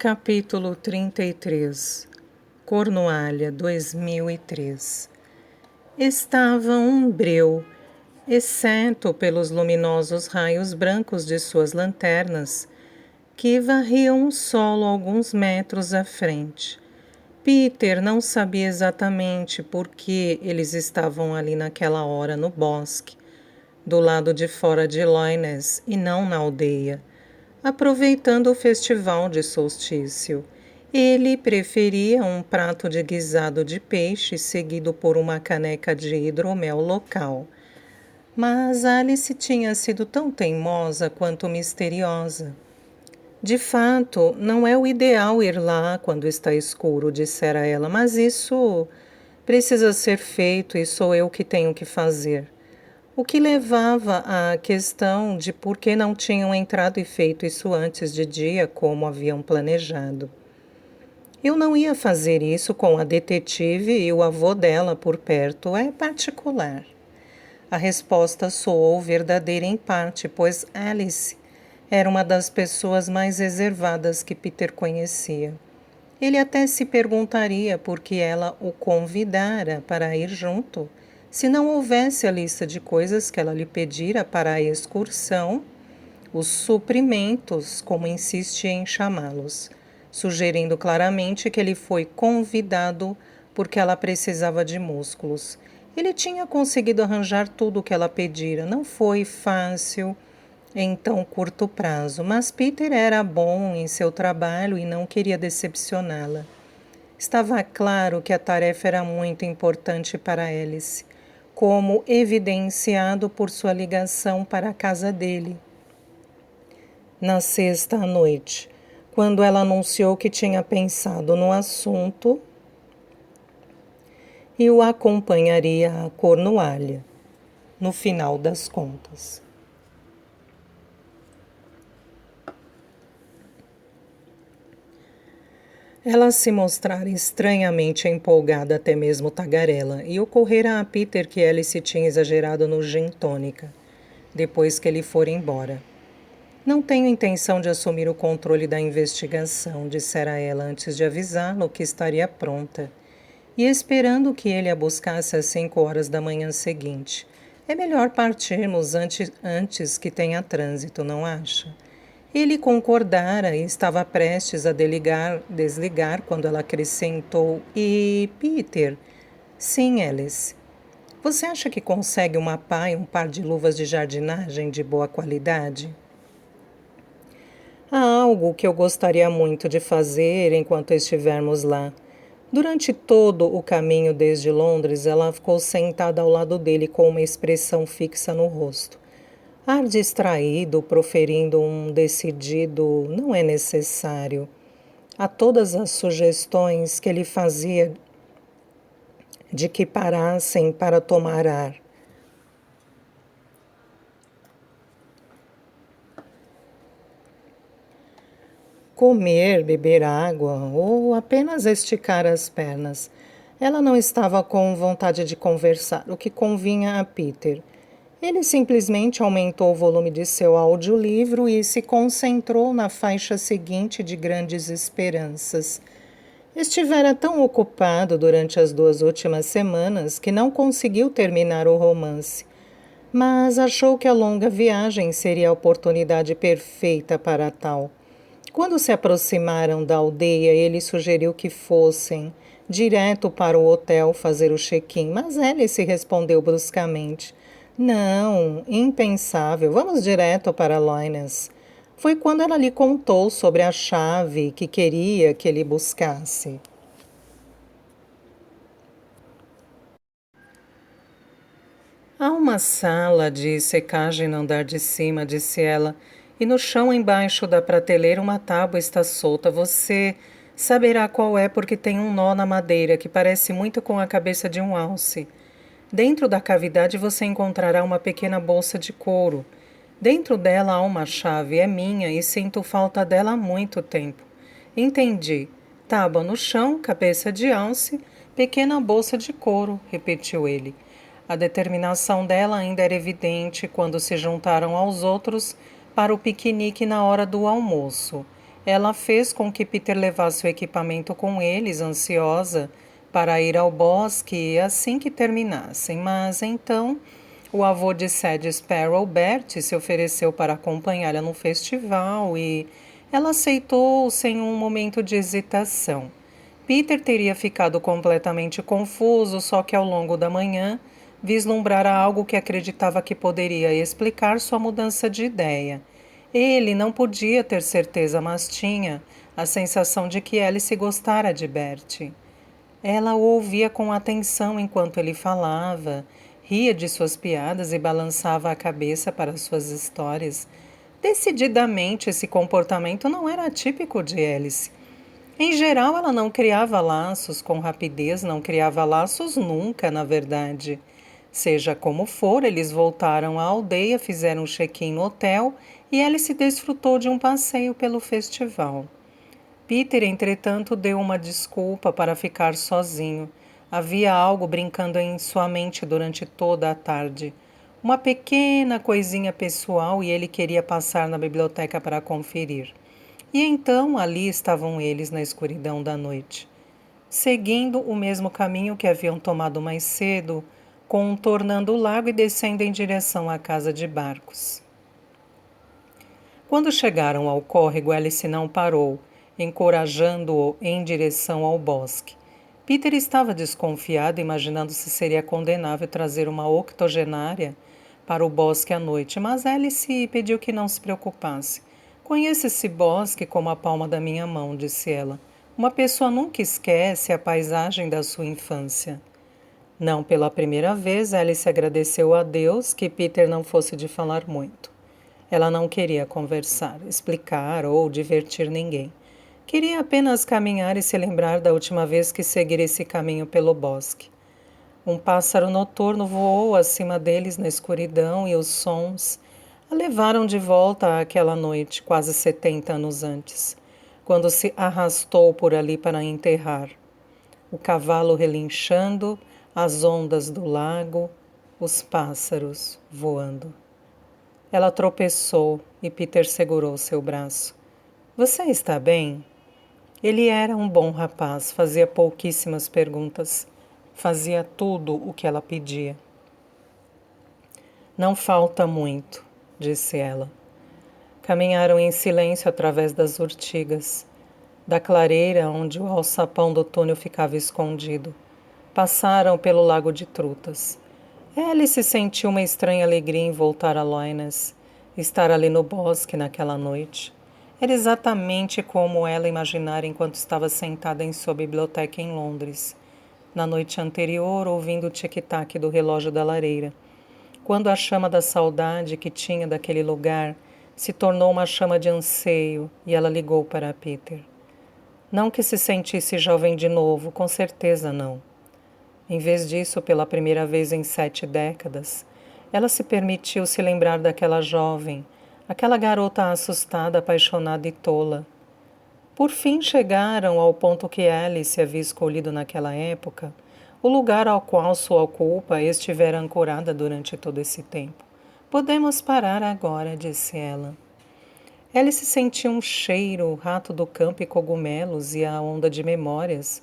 Capítulo 33 Cornualha, 2003. Estava umbreu, exceto pelos luminosos raios brancos de suas lanternas, que varriam o solo alguns metros à frente. Peter não sabia exatamente por que eles estavam ali naquela hora no bosque, do lado de fora de Loines e não na aldeia, aproveitando o festival de solstício. Ele preferia um prato de guisado de peixe seguido por uma caneca de hidromel local. Mas Alice tinha sido tão teimosa quanto misteriosa. De fato, não é o ideal ir lá quando está escuro, dissera ela, mas isso precisa ser feito e sou eu que tenho que fazer. O que levava à questão de por que não tinham entrado e feito isso antes de dia, como haviam planejado. Eu não ia fazer isso com a detetive e o avô dela por perto, é particular. A resposta soou verdadeira em parte, pois Alice era uma das pessoas mais reservadas que Peter conhecia. Ele até se perguntaria por que ela o convidara para ir junto, se não houvesse a lista de coisas que ela lhe pedira para a excursão, os suprimentos, como insiste em chamá-los, sugerindo claramente que ele foi convidado porque ela precisava de músculos. Ele tinha conseguido arranjar tudo o que ela pedira. Não foi fácil em tão curto prazo, mas Peter era bom em seu trabalho e não queria decepcioná-la. Estava claro que a tarefa era muito importante para Alice, como evidenciado por sua ligação para a casa dele. Na sexta à noite, quando ela anunciou que tinha pensado no assunto e o acompanharia a Cornualha, no final das contas. Ela se mostrara estranhamente empolgada, até mesmo tagarela, e ocorrera a Peter que Alice tinha exagerado no gin tônica, depois que ele fora embora. Não tenho intenção de assumir o controle da investigação, dissera ela antes de avisá-lo que estaria pronta, e esperando que ele a buscasse às 5 horas da manhã seguinte. É melhor partirmos antes que tenha trânsito, não acha? Ele concordara e estava prestes a desligar quando ela acrescentou: E Peter? Sim, Alice. Você acha que consegue uma pá e um par de luvas de jardinagem de boa qualidade? Há algo que eu gostaria muito de fazer enquanto estivermos lá. Durante todo o caminho desde Londres, ela ficou sentada ao lado dele com uma expressão fixa no rosto. Ar distraído, proferindo um decidido não é necessário. A todas as sugestões que ele fazia de que parassem para tomar ar. Comer, beber água ou apenas esticar as pernas. Ela não estava com vontade de conversar, o que convinha a Peter. Ele simplesmente aumentou o volume de seu audiolivro e se concentrou na faixa seguinte de Grandes Esperanças. Estivera tão ocupado durante as 2 últimas semanas que não conseguiu terminar o romance, mas achou que a longa viagem seria a oportunidade perfeita para tal. Quando se aproximaram da aldeia, ele sugeriu que fossem direto para o hotel fazer o check-in, mas Alice respondeu bruscamente: Não, impensável, vamos direto para Loines. Foi quando ela lhe contou sobre a chave que queria que ele buscasse. Há uma sala de secagem no andar de cima, disse ela, e no chão embaixo da prateleira uma tábua está solta. Você saberá qual é porque tem um nó na madeira que parece muito com a cabeça de um alce. Dentro da cavidade você encontrará uma pequena bolsa de couro. Dentro dela há uma chave, é minha e sinto falta dela há muito tempo. Entendi. Tábua no chão, cabeça de alce, pequena bolsa de couro, repetiu ele. A determinação dela ainda era evidente quando se juntaram aos outros para o piquenique na hora do almoço. Ela fez com que Peter levasse o equipamento com eles, ansiosa para ir ao bosque assim que terminassem. Mas então o avô de Sadie Sparrow, Bert, se ofereceu para acompanhá-la no festival e ela aceitou sem um momento de hesitação. Peter teria ficado completamente confuso, só que ao longo da manhã vislumbrara algo que acreditava que poderia explicar sua mudança de ideia. Ele não podia ter certeza, mas tinha a sensação de que Alice gostara de Bert. Ela o ouvia com atenção enquanto ele falava, ria de suas piadas e balançava a cabeça para suas histórias. Decididamente, esse comportamento não era típico de Alice. Em geral, ela não criava laços com rapidez, não criava laços nunca, na verdade. Seja como for, eles voltaram à aldeia, fizeram um check-in no hotel e Alice desfrutou de um passeio pelo festival. Peter, entretanto, deu uma desculpa para ficar sozinho. Havia algo brincando em sua mente durante toda a tarde. Uma pequena coisinha pessoal e ele queria passar na biblioteca para conferir. E então ali estavam eles na escuridão da noite, seguindo o mesmo caminho que haviam tomado mais cedo, contornando o lago e descendo em direção à casa de barcos. Quando chegaram ao córrego, Alice não parou, encorajando-o em direção ao bosque. Peter estava desconfiado, imaginando se seria condenável trazer uma octogenária para o bosque à noite, mas Alice pediu que não se preocupasse. Conheço esse bosque como a palma da minha mão, disse ela. Uma pessoa nunca esquece a paisagem da sua infância. Não pela primeira vez, Alice agradeceu a Deus que Peter não fosse de falar muito. Ela não queria conversar, explicar ou divertir ninguém. Queria apenas caminhar e se lembrar da última vez que seguira esse caminho pelo bosque. Um pássaro noturno voou acima deles na escuridão e os sons a levaram de volta àquela noite, quase 70 anos antes, quando se arrastou por ali para enterrar. O cavalo relinchando, as ondas do lago, os pássaros voando. Ela tropeçou e Peter segurou seu braço. Você está bem? Ele era um bom rapaz, fazia pouquíssimas perguntas. Fazia tudo o que ela pedia. Não falta muito, disse ela. Caminharam em silêncio através das urtigas, da clareira onde o alçapão do túnel ficava escondido. Passaram pelo lago de trutas. Alice sentiu uma estranha alegria em voltar a Loines, estar ali no bosque naquela noite. Era exatamente como ela imaginara enquanto estava sentada em sua biblioteca em Londres, na noite anterior, ouvindo o tic-tac do relógio da lareira, quando a chama da saudade que tinha daquele lugar se tornou uma chama de anseio e ela ligou para Peter. Não que se sentisse jovem de novo, com certeza não. Em vez disso, pela primeira vez em 7 décadas, ela se permitiu se lembrar daquela jovem, aquela garota assustada, apaixonada e tola. Por fim chegaram ao ponto que Alice havia escolhido naquela época, o lugar ao qual sua culpa estivera ancorada durante todo esse tempo. Podemos parar agora, disse ela. Alice sentiu um cheiro, o rato do campo e cogumelos e a onda de memórias.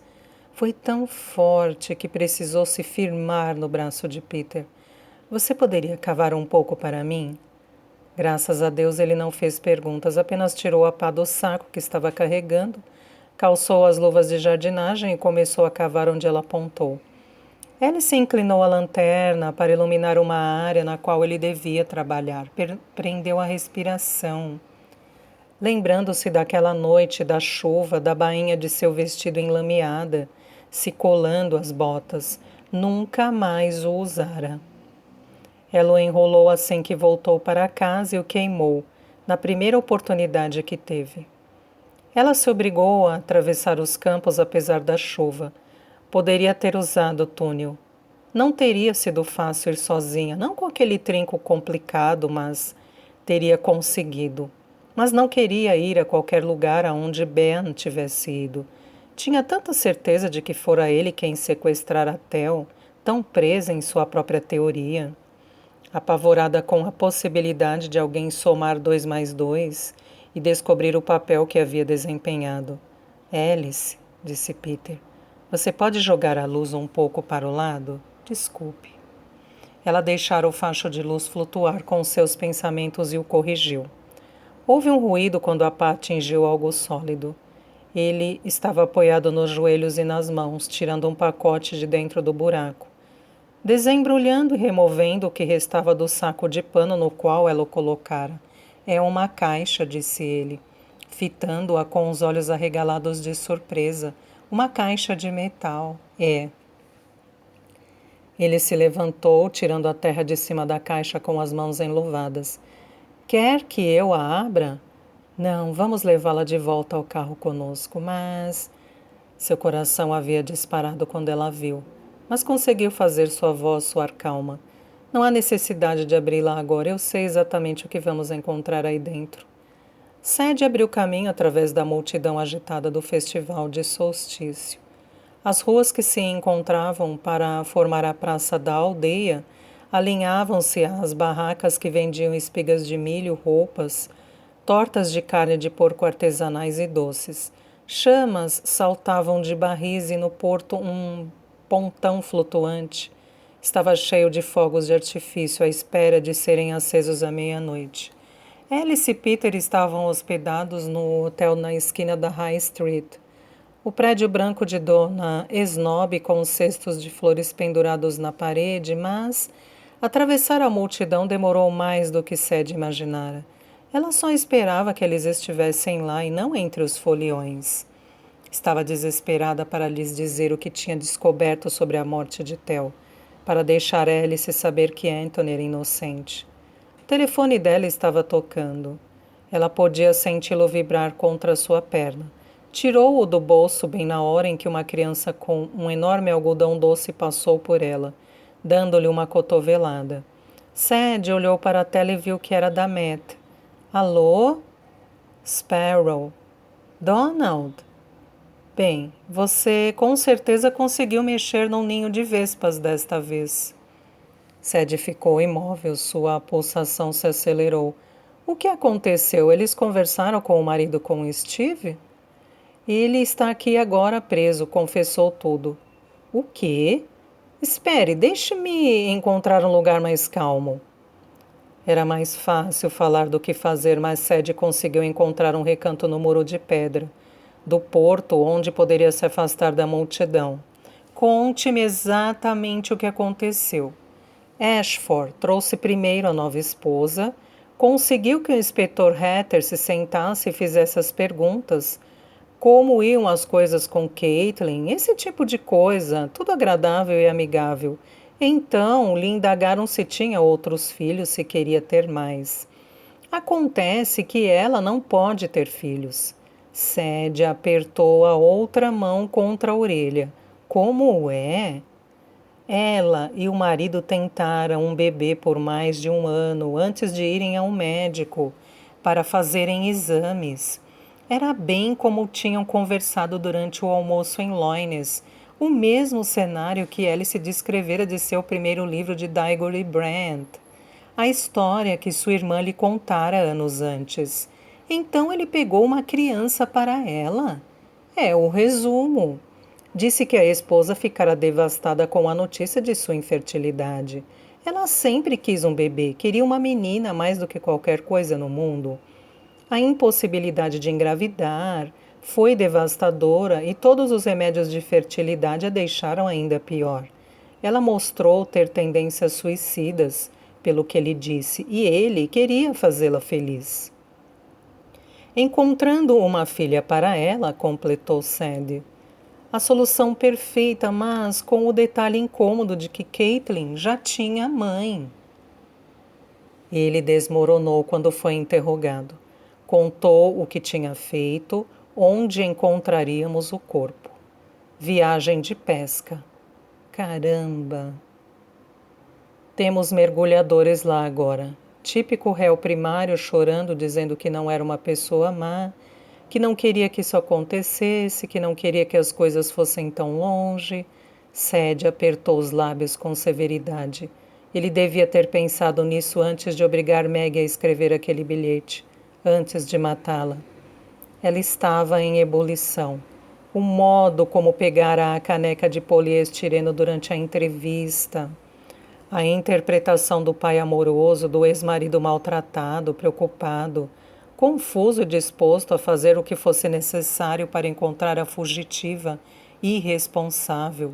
Foi tão forte que precisou se firmar no braço de Peter. Você poderia cavar um pouco para mim? Graças a Deus ele não fez perguntas, apenas tirou a pá do saco que estava carregando, calçou as luvas de jardinagem e começou a cavar onde ela apontou. Alice inclinou a lanterna para iluminar uma área na qual ele devia trabalhar. Prendeu a respiração. Lembrando-se daquela noite, da chuva, da bainha de seu vestido enlameada, se colando às botas, nunca mais o usara. Ela o enrolou assim que voltou para casa e o queimou, na primeira oportunidade que teve. Ela se obrigou a atravessar os campos apesar da chuva. Poderia ter usado o túnel. Não teria sido fácil ir sozinha, não com aquele trinco complicado, mas teria conseguido. Mas não queria ir a qualquer lugar aonde Ben tivesse ido. Tinha tanta certeza de que fora ele quem sequestrara Tel, tão presa em sua própria teoria. Apavorada com a possibilidade de alguém somar 2 mais 2 e descobrir o papel que havia desempenhado. Alice, disse Peter, você pode jogar a luz um pouco para o lado? Desculpe. Ela deixara o facho de luz flutuar com seus pensamentos e o corrigiu. Houve um ruído quando a pá atingiu algo sólido. Ele estava apoiado nos joelhos e nas mãos, tirando um pacote de dentro do buraco. Desembrulhando e removendo o que restava do saco de pano no qual ela o colocara. É uma caixa, disse ele, fitando-a com os olhos arregalados de surpresa. Uma caixa de metal. É. Ele se levantou, tirando a terra de cima da caixa com as mãos enluvadas. Quer que eu a abra? Não, vamos levá-la de volta ao carro conosco, mas... Seu coração havia disparado quando ela viu, mas conseguiu fazer sua voz soar calma. Não há necessidade de abri-la agora, eu sei exatamente o que vamos encontrar aí dentro. Sadie abriu caminho através da multidão agitada do festival de solstício. As ruas que se encontravam para formar a praça da aldeia alinhavam-se às barracas que vendiam espigas de milho, roupas, tortas de carne de porco artesanais e doces. Chamas saltavam de barris e no porto um pontão flutuante estava cheio de fogos de artifício à espera de serem acesos à meia-noite. Alice e Peter estavam hospedados no hotel na esquina da High Street. O prédio branco de Dona Snob com cestos de flores pendurados na parede, mas atravessar a multidão demorou mais do que Sadie imaginara. Ela só esperava que eles estivessem lá e não entre os foliões. Estava desesperada para lhes dizer o que tinha descoberto sobre a morte de Theo, para deixar Alice saber que Anthony era inocente. O telefone dela estava tocando. Ela podia senti-lo vibrar contra sua perna. Tirou-o do bolso bem na hora em que uma criança com um enorme algodão doce passou por ela, dando-lhe uma cotovelada. Sadie olhou para a tela e viu que era da Matt. Alô? Sparrow. Donald? Bem, você com certeza conseguiu mexer num ninho de vespas desta vez. Sadie ficou imóvel, sua pulsação se acelerou. O que aconteceu? Eles conversaram com o marido com Steve? Ele está aqui agora preso, confessou tudo. O quê? Espere, deixe-me encontrar um lugar mais calmo. Era mais fácil falar do que fazer, mas Sadie conseguiu encontrar um recanto no muro de pedra do porto onde poderia se afastar da multidão. Conte-me exatamente o que aconteceu. Ashford trouxe primeiro a nova esposa, conseguiu que o inspetor Hatter se sentasse e fizesse as perguntas. Como iam as coisas com Caitlin? Esse tipo de coisa, tudo agradável e amigável. Então, lhe indagaram se tinha outros filhos, se queria ter mais. Acontece que ela não pode ter filhos. Sadie apertou a outra mão contra a orelha. Como é? Ela e o marido tentaram um bebê por mais de 1 ano antes de irem a um médico para fazerem exames. Era bem como tinham conversado durante o almoço em Loines, o mesmo cenário que Alice descrevera de seu primeiro livro de Digory Brand, a história que sua irmã lhe contara anos antes. Então ele pegou uma criança para ela? É o resumo. Disse que a esposa ficara devastada com a notícia de sua infertilidade. Ela sempre quis um bebê, queria uma menina mais do que qualquer coisa no mundo. A impossibilidade de engravidar foi devastadora e todos os remédios de fertilidade a deixaram ainda pior. Ela mostrou ter tendências suicidas, pelo que ele disse, e ele queria fazê-la feliz. Encontrando uma filha para ela, completou Sadie. A solução perfeita, mas com o detalhe incômodo de que Caitlin já tinha mãe. Ele desmoronou quando foi interrogado. Contou o que tinha feito, onde encontraríamos o corpo. Viagem de pesca. Caramba! Temos mergulhadores lá agora. Típico réu primário chorando, dizendo que não era uma pessoa má, que não queria que isso acontecesse, que não queria que as coisas fossem tão longe. Sadie apertou os lábios com severidade. Ele devia ter pensado nisso antes de obrigar Maggie a escrever aquele bilhete. antes de matá-la. Ela estava em ebulição. O modo como pegara a caneca de poliestireno durante a entrevista, a interpretação do pai amoroso, do ex-marido maltratado, preocupado, confuso e disposto a fazer o que fosse necessário para encontrar a fugitiva irresponsável,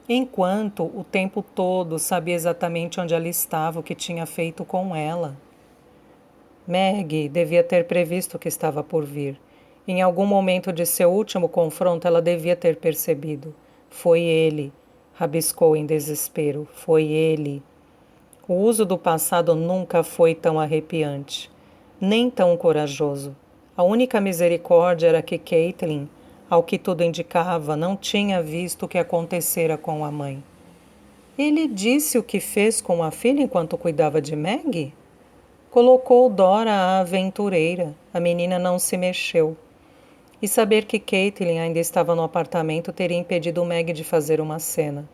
enquanto o tempo todo sabia exatamente onde ela estava, o que tinha feito com ela. Maggie devia ter previsto o que estava por vir. Em algum momento de seu último confronto, ela devia ter percebido. Foi ele, rabiscou em desespero. Foi ele. O uso do passado nunca foi tão arrepiante, nem tão corajoso. A única misericórdia era que Caitlin, ao que tudo indicava, não tinha visto o que acontecera com a mãe. Ele disse o que fez com a filha enquanto cuidava de Maggie? Colocou Dora a aventureira. A menina não se mexeu. E saber que Caitlin ainda estava no apartamento teria impedido Maggie de fazer uma cena,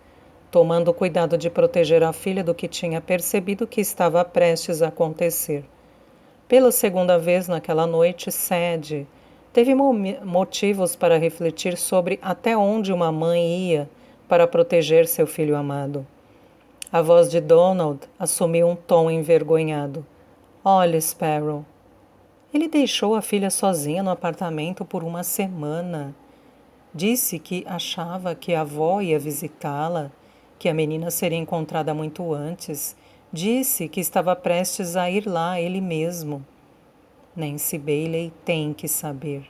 tomando cuidado de proteger a filha do que tinha percebido que estava prestes a acontecer. Pela segunda vez naquela noite, Sadie teve motivos para refletir sobre até onde uma mãe ia para proteger seu filho amado. A voz de Donald assumiu um tom envergonhado. Olhe, Sparrow. Ele deixou a filha sozinha no apartamento por uma semana. Disse que achava que a avó ia visitá-la, que a menina seria encontrada muito antes. Disse que estava prestes a ir lá ele mesmo. Nancy Bailey tem que saber.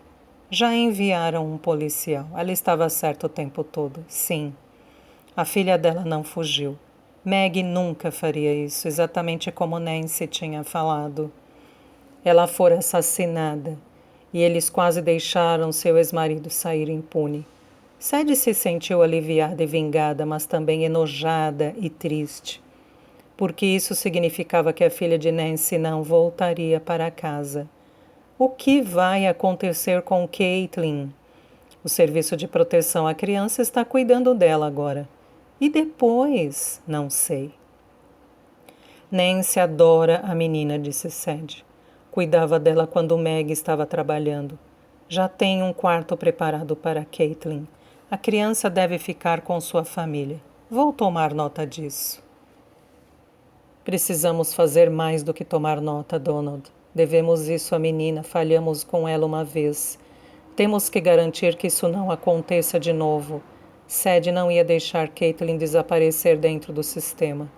Já enviaram um policial. Ela estava certa o tempo todo. Sim. A filha dela não fugiu. Maggie nunca faria isso, exatamente como Nancy tinha falado. Ela fora assassinada, e eles quase deixaram seu ex-marido sair impune. Sadie se sentiu aliviada e vingada, mas também enojada e triste, porque isso significava que a filha de Nancy não voltaria para casa. O que vai acontecer com Caitlin? O serviço de proteção à criança está cuidando dela agora. E depois? Não sei. Nancy adora a menina, disse Sadie. Cuidava dela quando Meg estava trabalhando. Já tem um quarto preparado para Caitlin. A criança deve ficar com sua família. Vou tomar nota disso. Precisamos fazer mais do que tomar nota, Donald. Devemos isso à menina. Falhamos com ela uma vez. Temos que garantir que isso não aconteça de novo. Sadie não ia deixar Caitlin desaparecer dentro do sistema.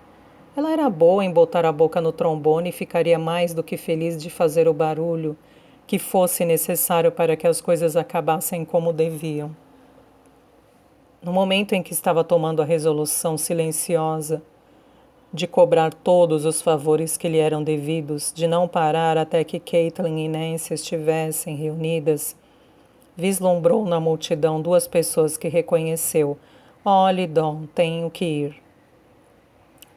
Ela era boa em botar a boca no trombone e ficaria mais do que feliz de fazer o barulho que fosse necessário para que as coisas acabassem como deviam. No momento em que estava tomando a resolução silenciosa de cobrar todos os favores que lhe eram devidos, de não parar até que Caitlin e Nancy estivessem reunidas, vislumbrou na multidão duas pessoas que reconheceu. Olhe, Don, tenho que ir.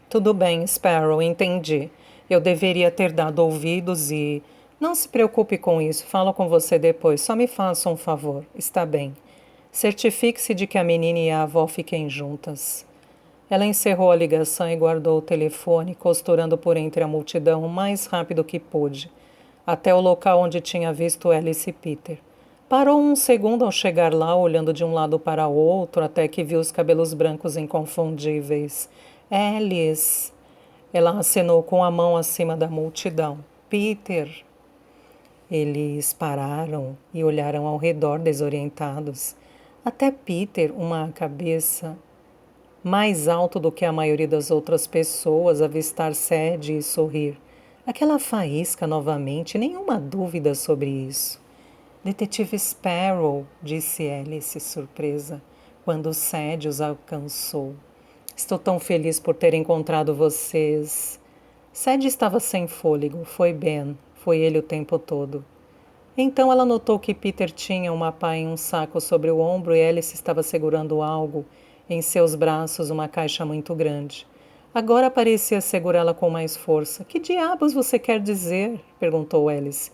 Tudo bem, Sparrow, entendi. Eu deveria ter dado ouvidos e... Não se preocupe com isso, falo com você depois. Só me faça um favor. Está bem. Certifique-se de que a menina e a avó fiquem juntas. Ela encerrou a ligação e guardou o telefone, costurando por entre a multidão o mais rápido que pôde, até o local onde tinha visto Alice e Peter. Parou um segundo ao chegar lá, olhando de um lado para o outro, até que viu os cabelos brancos inconfundíveis. Alice. Ela acenou com a mão acima da multidão. Peter. Eles pararam e olharam ao redor desorientados. Até Peter, uma cabeça mais alto do que a maioria das outras pessoas, avistar Sadie e sorrir. Aquela faísca novamente, nenhuma dúvida sobre isso. Detetive Sparrow, disse Alice, surpresa, quando Sadie os alcançou. Estou tão feliz por ter encontrado vocês. Sadie estava sem fôlego. Foi Ben. Foi ele o tempo todo. Então ela notou que Peter tinha uma pá em um saco sobre o ombro e Alice estava segurando algo em seus braços, uma caixa muito grande. Agora parecia segurá-la com mais força. Que diabos você quer dizer? Perguntou Alice.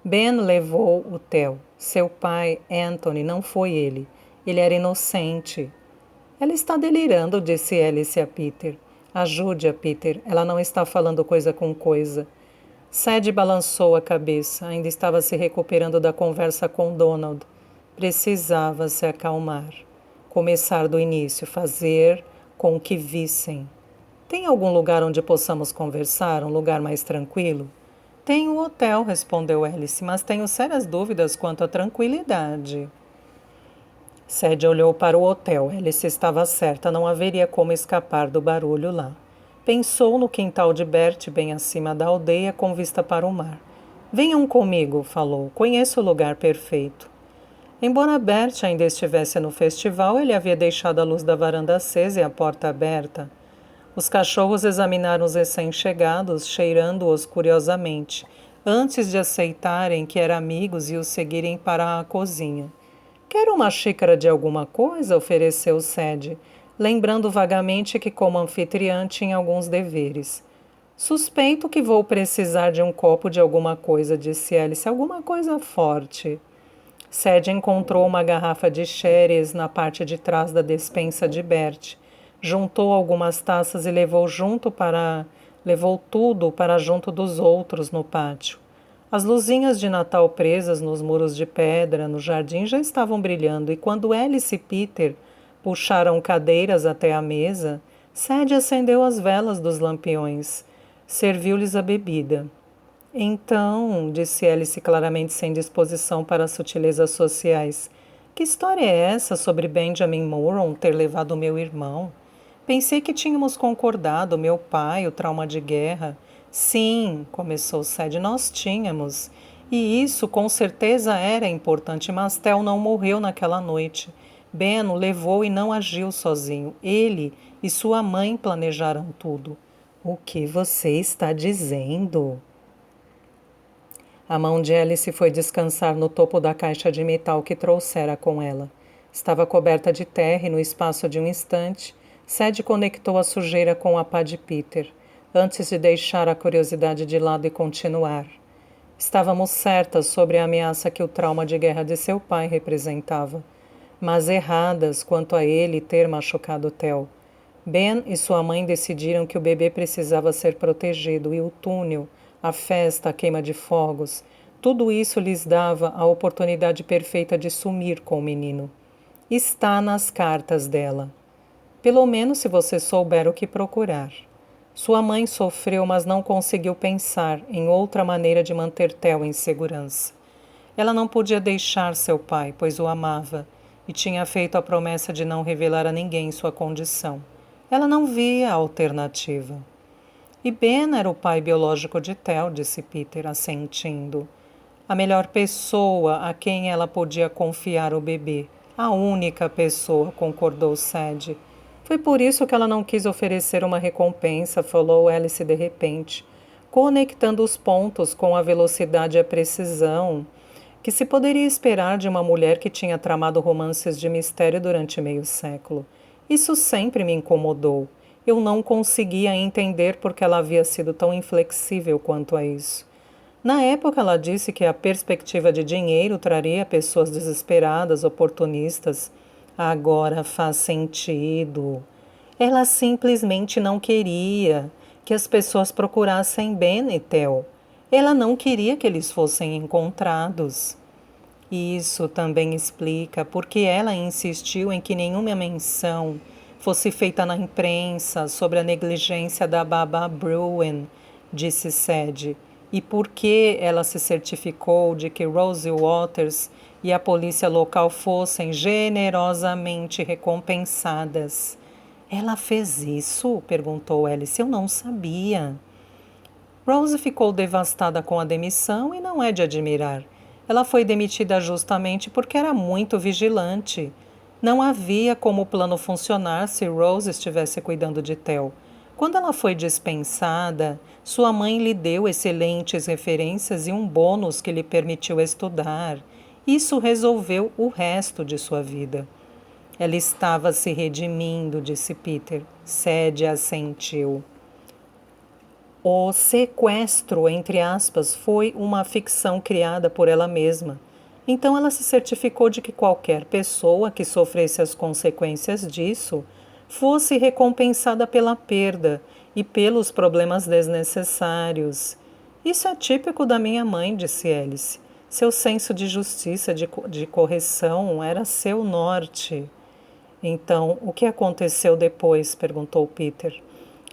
Ben levou o Theo. Seu pai, Anthony, não foi ele. Ele era inocente. Ela está delirando, disse Alice a Peter. Ajude-a, Peter. Ela não está falando coisa com coisa. Sadie balançou a cabeça. Ainda estava se recuperando da conversa com Donald. Precisava se acalmar. Começar do início, fazer com que vissem. Tem algum lugar onde possamos conversar? Um lugar mais tranquilo? Tem o hotel, respondeu Alice, mas tenho sérias dúvidas quanto à tranquilidade. Sadie olhou para o hotel. Alice estava certa, não haveria como escapar do barulho lá. Pensou no quintal de Bert, bem acima da aldeia, com vista para o mar. Venham comigo, falou. Conheço o lugar perfeito. Embora Bert ainda estivesse no festival, ele havia deixado a luz da varanda acesa e a porta aberta. Os cachorros examinaram os recém-chegados, cheirando-os curiosamente, antes de aceitarem que eram amigos e os seguirem para a cozinha. Quer uma xícara de alguma coisa? Ofereceu Sadie, lembrando vagamente que, como anfitriã, tinha alguns deveres. Suspeito que vou precisar de um copo de alguma coisa, disse Alice, alguma coisa forte. Sadie encontrou uma garrafa de sherry na parte de trás da despensa de Bert. Juntou algumas taças e levou tudo para junto dos outros no pátio. As luzinhas de Natal presas nos muros de pedra no jardim já estavam brilhando e quando Alice e Peter puxaram cadeiras até a mesa, Sadie acendeu as velas dos lampiões. Serviu-lhes a bebida. Então, disse Alice claramente sem disposição para sutilezas sociais, que história é essa sobre Benjamin Moron ter levado meu irmão? Pensei que tínhamos concordado, meu pai, o trauma de guerra. Sim, começou Sadie, nós tínhamos. E isso com certeza era importante, mas Theo não morreu naquela noite. Ben o levou e não agiu sozinho. Ele e sua mãe planejaram tudo. O que você está dizendo? A mão de Alice foi descansar no topo da caixa de metal que trouxera com ela. Estava coberta de terra e no espaço de um instante, Sadie conectou a sujeira com a pá de Peter, antes de deixar a curiosidade de lado e continuar. Estávamos certas sobre a ameaça que o trauma de guerra de seu pai representava, mas erradas quanto a ele ter machucado Theo. Ben e sua mãe decidiram que o bebê precisava ser protegido e o túnel, a festa, a queima de fogos, tudo isso lhes dava a oportunidade perfeita de sumir com o menino. Está nas cartas dela. Pelo menos se você souber o que procurar. Sua mãe sofreu, mas não conseguiu pensar em outra maneira de manter Theo em segurança. Ela não podia deixar seu pai, pois o amava, e tinha feito a promessa de não revelar a ninguém sua condição. Ela não via a alternativa. E Ben era o pai biológico de Theo, disse Peter, assentindo. A melhor pessoa a quem ela podia confiar o bebê. A única pessoa, concordou Sadie. Foi por isso que ela não quis oferecer uma recompensa, falou Alice de repente, conectando os pontos com a velocidade e a precisão que se poderia esperar de uma mulher que tinha tramado romances de mistério durante meio século. Isso sempre me incomodou. Eu não conseguia entender por que ela havia sido tão inflexível quanto a isso. Na época, ela disse que a perspectiva de dinheiro traria pessoas desesperadas, oportunistas. Agora faz sentido. Ela simplesmente não queria que as pessoas procurassem Ben e Theo. Ela não queria que eles fossem encontrados. Isso também explica por que ela insistiu em que nenhuma menção fosse feita na imprensa sobre a negligência da babá Bruin, disse Sadie, e por que ela se certificou de que Rosie Waters e a polícia local fossem generosamente recompensadas. Ela fez isso? Perguntou Alice. Eu não sabia. Rose ficou devastada com a demissão e não é de admirar. Ela foi demitida justamente porque era muito vigilante. Não havia como o plano funcionar se Rose estivesse cuidando de Theo. Quando ela foi dispensada, sua mãe lhe deu excelentes referências e um bônus que lhe permitiu estudar. Isso resolveu o resto de sua vida. Ela estava se redimindo, disse Peter. Sadie assentiu. O sequestro, entre aspas, foi uma ficção criada por ela mesma. Então ela se certificou de que qualquer pessoa que sofresse as consequências disso fosse recompensada pela perda e pelos problemas desnecessários. Isso é típico da minha mãe, disse Alice. Seu senso de justiça, de correção, era seu norte. Então, o que aconteceu depois? Perguntou Peter.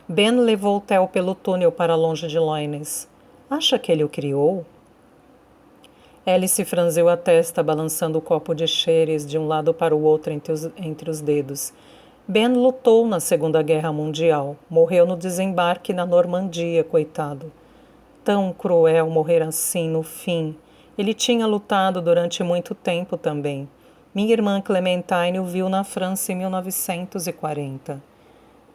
Ben levou Theo pelo túnel para longe de Loines. Acha que ele o criou? Alice franziu a testa, balançando o copo de Xeres de um lado para o outro entre os dedos. Ben lutou na Segunda Guerra Mundial. Morreu no desembarque na Normandia, coitado. Tão cruel morrer assim no fim. Ele tinha lutado durante muito tempo também. Minha irmã Clementine o viu na França em 1940.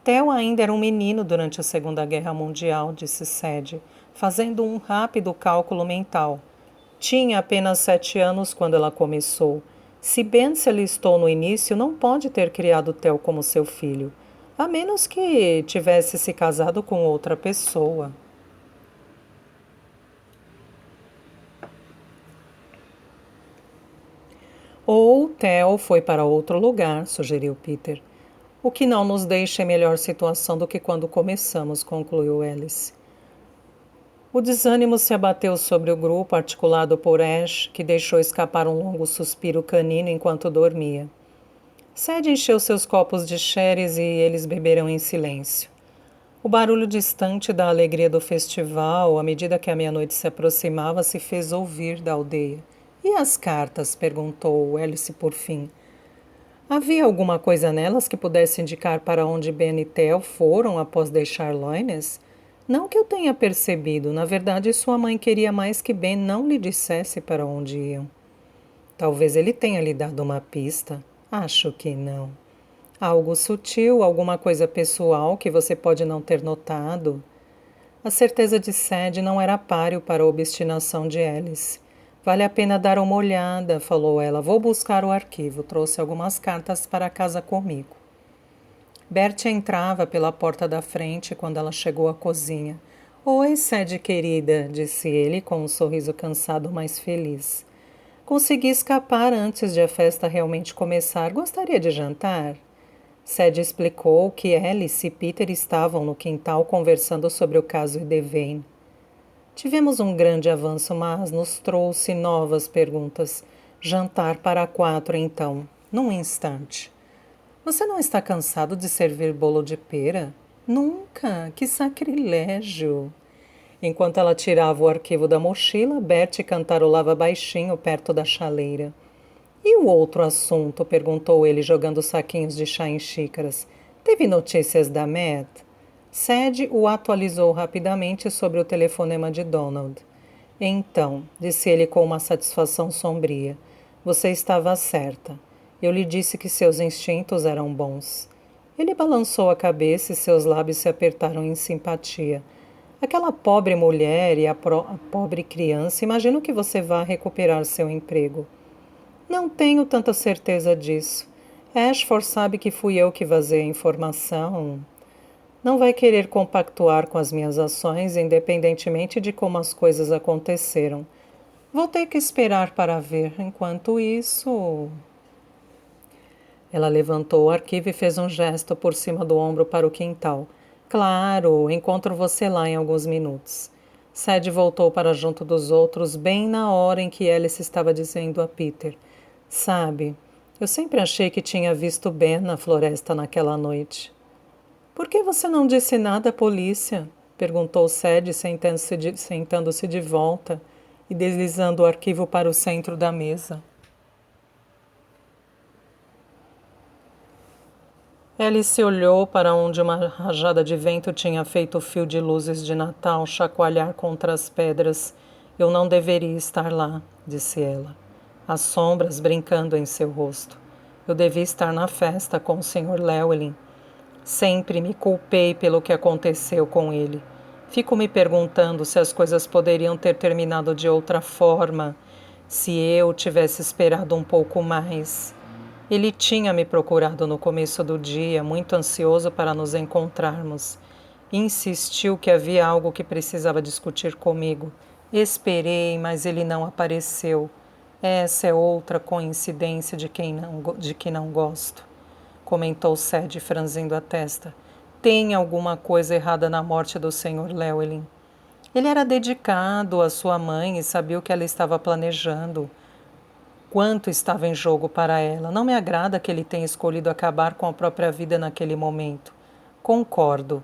Theo ainda era um menino durante a Segunda Guerra Mundial, disse Sadie, fazendo um rápido cálculo mental. Tinha apenas 7 anos quando ela começou. Se Ben se alistou no início, não pode ter criado Theo como seu filho, a menos que tivesse se casado com outra pessoa. Ou Theo foi para outro lugar, sugeriu Peter. O que não nos deixa em melhor situação do que quando começamos, concluiu Alice. O desânimo se abateu sobre o grupo, articulado por Ash, que deixou escapar um longo suspiro canino enquanto dormia. Sadie encheu seus copos de Xeres e eles beberam em silêncio. O barulho distante da alegria do festival, à medida que a meia-noite se aproximava, se fez ouvir da aldeia. E as cartas? Perguntou Alice por fim. Havia alguma coisa nelas que pudesse indicar para onde Ben e Theo foram após deixar Loines? Não que eu tenha percebido. Na verdade, sua mãe queria mais que Ben não lhe dissesse para onde iam. Talvez ele tenha lhe dado uma pista. Acho que não. Algo sutil, alguma coisa pessoal que você pode não ter notado. A certeza de Sadie não era páreo para a obstinação de Alice. Vale a pena dar uma olhada, falou ela. Vou buscar o arquivo. Trouxe algumas cartas para casa comigo. Bertie entrava pela porta da frente quando ela chegou à cozinha. Oi, Sadie querida, disse ele com um sorriso cansado, mas feliz. Consegui escapar antes de a festa realmente começar. Gostaria de jantar? Sadie explicou que Alice e Peter estavam no quintal conversando sobre o caso Edevane. Tivemos um grande avanço, mas nos trouxe novas perguntas. Jantar para 4, então, num instante. Você não está cansado de servir bolo de pera? Nunca! Que sacrilégio! Enquanto ela tirava o arquivo da mochila, Bertie cantarolava baixinho perto da chaleira. E o outro assunto? Perguntou ele, jogando saquinhos de chá em xícaras. Teve notícias da Matt? Sadie o atualizou rapidamente sobre o telefonema de Donald. Então, disse ele com uma satisfação sombria, você estava certa. Eu lhe disse que seus instintos eram bons. Ele balançou a cabeça e seus lábios se apertaram em simpatia. Aquela pobre mulher e a pobre criança, imagino que você vá recuperar seu emprego. Não tenho tanta certeza disso. Ashford sabe que fui eu que vazei a informação. Não vai querer compactuar com as minhas ações, independentemente de como as coisas aconteceram. Vou ter que esperar para ver. Enquanto isso... Ela levantou o arquivo e fez um gesto por cima do ombro para o quintal. Claro, encontro você lá em alguns minutos. Sadie voltou para junto dos outros bem na hora em que Alice estava dizendo a Peter. Sabe, eu sempre achei que tinha visto Ben na floresta naquela noite. Por que você não disse nada à polícia? Perguntou Sadie, sentando-se de volta e deslizando o arquivo para o centro da mesa. Alice olhou para onde uma rajada de vento tinha feito o fio de luzes de Natal chacoalhar contra as pedras. Eu não deveria estar lá, disse ela. As sombras brincando em seu rosto. Eu devia estar na festa com o Sr. Llewellyn. Sempre me culpei pelo que aconteceu com ele. Fico me perguntando se as coisas poderiam ter terminado de outra forma, se eu tivesse esperado um pouco mais. Ele tinha me procurado no começo do dia, muito ansioso para nos encontrarmos. Insistiu que havia algo que precisava discutir comigo. Esperei, mas ele não apareceu. Essa é outra coincidência de que não gosto. Comentou Sadie, franzindo a testa. Tem alguma coisa errada na morte do Sr. Llewellyn. Ele era dedicado à sua mãe e sabia o que ela estava planejando, quanto estava em jogo para ela. Não me agrada que ele tenha escolhido acabar com a própria vida naquele momento. Concordo,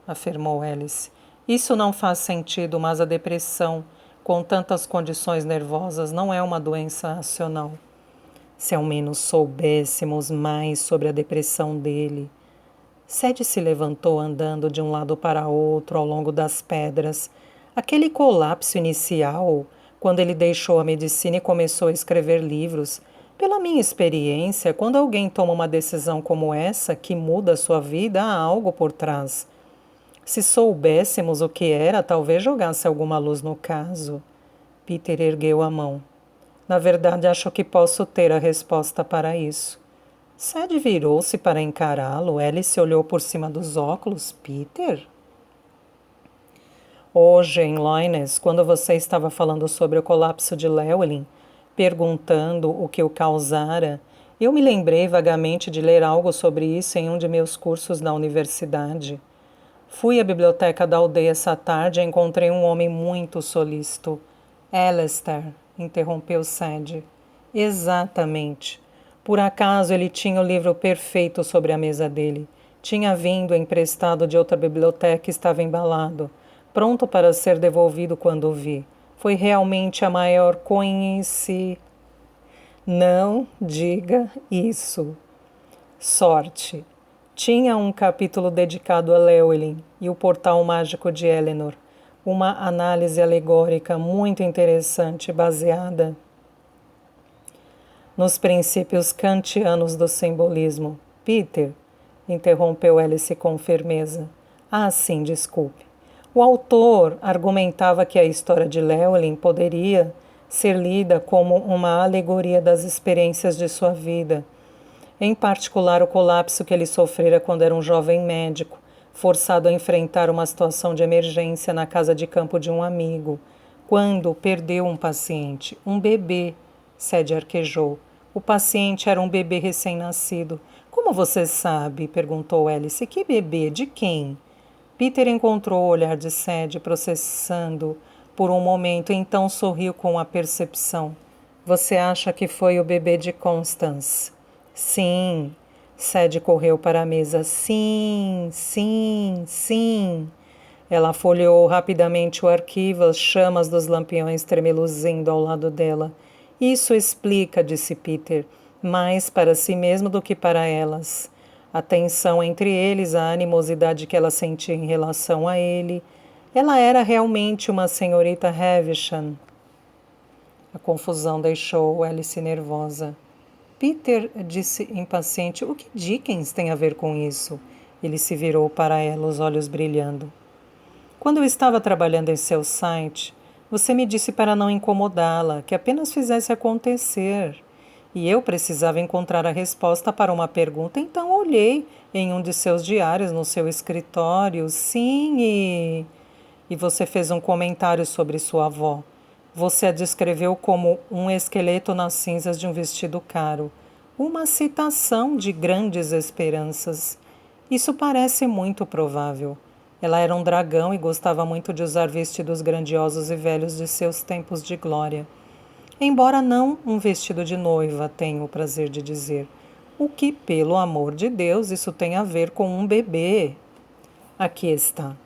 afirmou Alice. Isso não faz sentido, mas a depressão, com tantas condições nervosas, não é uma doença racional. Se ao menos soubéssemos mais sobre a depressão dele. Sede se levantou andando de um lado para outro ao longo das pedras. Aquele colapso inicial, quando ele deixou a medicina e começou a escrever livros. Pela minha experiência, quando alguém toma uma decisão como essa, que muda a sua vida, há algo por trás. Se soubéssemos o que era, talvez jogasse alguma luz no caso. Peter ergueu a mão. Na verdade, acho que posso ter a resposta para isso. Sede virou-se para encará-lo. Alice olhou por cima dos óculos. Peter? Hoje, em Loines, quando você estava falando sobre o colapso de Llewellyn, perguntando o que o causara, eu me lembrei vagamente de ler algo sobre isso em um de meus cursos na universidade. Fui à biblioteca da aldeia essa tarde e encontrei um homem muito solícito. Alistair, interrompeu Sede. Exatamente. Por acaso ele tinha o livro perfeito sobre a mesa dele. Tinha vindo emprestado de outra biblioteca e estava embalado, pronto para ser devolvido quando o vi. Foi realmente a maior coincidência. Não diga isso. Sorte. Tinha um capítulo dedicado a Llewellyn e o portal mágico de Eleanor, uma análise alegórica muito interessante baseada nos princípios kantianos do simbolismo. Peter, interrompeu Alice com firmeza. Ah, sim, desculpe. O autor argumentava que a história de Llewellyn poderia ser lida como uma alegoria das experiências de sua vida, em particular o colapso que ele sofrera quando era um jovem médico, forçado a enfrentar uma situação de emergência na casa de campo de um amigo, quando perdeu um paciente, um bebê, Sede arquejou. O paciente era um bebê recém-nascido. Como você sabe? Perguntou Alice. Que bebê? De quem? Peter encontrou o olhar de Sede processando por um momento, então sorriu com a percepção. Você acha que foi o bebê de Constance? Sim. Sede correu para a mesa. Sim, sim, sim. Ela folheou rapidamente o arquivo, as chamas dos lampiões tremeluzindo ao lado dela. Isso explica, disse Peter, mais para si mesmo do que para elas. A tensão entre eles, a animosidade que ela sentia em relação a ele. Ela era realmente uma senhorita Havisham. A confusão deixou Alice nervosa. Peter disse impaciente, o que Dickens tem a ver com isso? Ele se virou para ela, os olhos brilhando. Quando eu estava trabalhando em seu site, você me disse para não incomodá-la, que apenas fizesse acontecer. E eu precisava encontrar a resposta para uma pergunta, então olhei em um de seus diários no seu escritório. Sim, e você fez um comentário sobre sua avó. Você a descreveu como um esqueleto nas cinzas de um vestido caro. Uma citação de grandes esperanças. Isso parece muito provável. Ela era um dragão e gostava muito de usar vestidos grandiosos e velhos de seus tempos de glória. Embora não um vestido de noiva, tenho o prazer de dizer. O que, pelo amor de Deus, isso tem a ver com um bebê? Aqui está.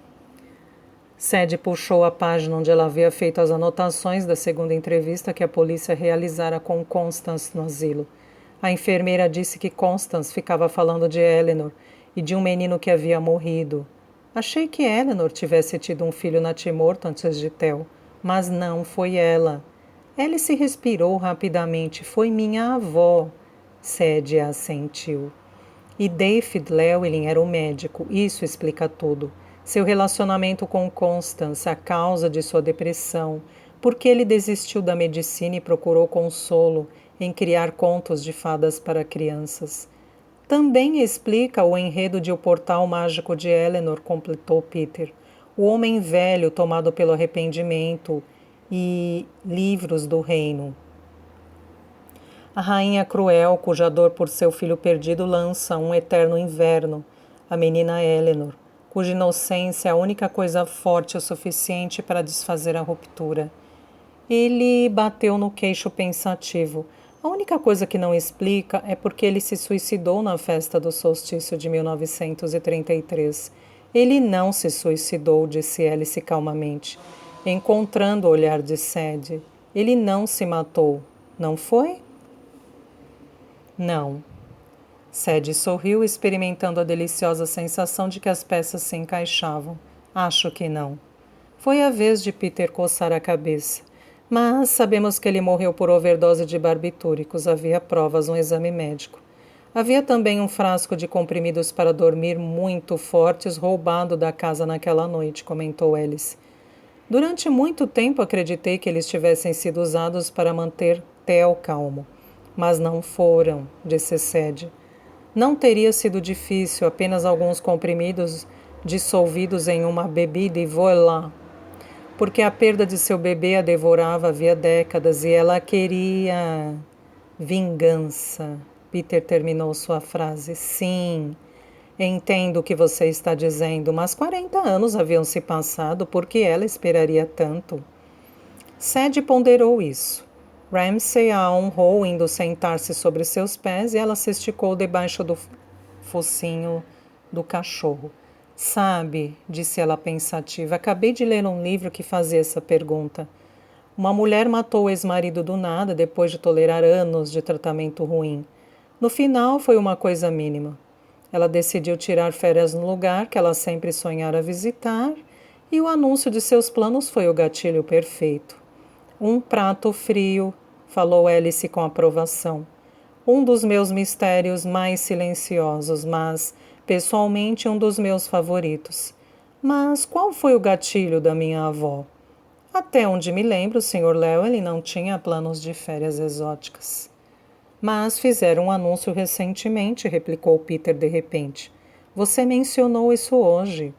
Sede puxou a página onde ela havia feito as anotações da segunda entrevista que a polícia realizara com Constance no asilo. A enfermeira disse que Constance ficava falando de Eleanor e de um menino que havia morrido. Achei que Eleanor tivesse tido um filho natimorto antes de Theo, mas não foi ela. Alice respirou rapidamente. Foi minha avó. Sede assentiu. E David Llewellyn era o médico. Isso explica tudo. Seu relacionamento com Constance, a causa de sua depressão, porque ele desistiu da medicina e procurou consolo em criar contos de fadas para crianças. Também explica o enredo de O Portal Mágico de Eleanor, completou Peter. O homem velho tomado pelo arrependimento e livros do reino. A rainha cruel, cuja dor por seu filho perdido lança um eterno inverno. A menina Eleanor. cuja inocência é a única coisa forte o suficiente para desfazer a ruptura. Ele bateu no queixo pensativo. A única coisa que não explica é porque ele se suicidou na festa do solstício de 1933. Ele não se suicidou, disse Alice calmamente, encontrando o olhar de Sadie. Ele não se matou, não foi? Não. Sadie sorriu, experimentando a deliciosa sensação de que as peças se encaixavam. Acho que não. Foi a vez de Peter coçar a cabeça. Mas sabemos que ele morreu por overdose de barbitúricos. Havia provas, um exame médico. Havia também um frasco de comprimidos para dormir muito fortes roubado da casa naquela noite, comentou Alice. Durante muito tempo acreditei que eles tivessem sido usados para manter Theo calmo. Mas não foram, disse Sadie. Não teria sido difícil, apenas alguns comprimidos dissolvidos em uma bebida e voilá. Porque a perda de seu bebê a devorava havia décadas e ela queria vingança. Peter terminou sua frase. Sim, entendo o que você está dizendo, mas 40 anos haviam se passado, por que ela esperaria tanto? Sadie ponderou isso. Ramsay a honrou indo sentar-se sobre seus pés e ela se esticou debaixo do focinho do cachorro. Sabe, disse ela pensativa, acabei de ler um livro que fazia essa pergunta. Uma mulher matou o ex-marido do nada depois de tolerar anos de tratamento ruim. No final, foi uma coisa mínima. Ela decidiu tirar férias no lugar que ela sempre sonhara visitar e o anúncio de seus planos foi o gatilho perfeito. Um prato frio, falou Alice com aprovação. Um dos meus mistérios mais silenciosos, mas, pessoalmente, um dos meus favoritos. Mas qual foi o gatilho da minha avó? Até onde me lembro, o Sr. Llewellyn não tinha planos de férias exóticas. Mas fizeram um anúncio recentemente, replicou Peter de repente. Você mencionou isso hoje.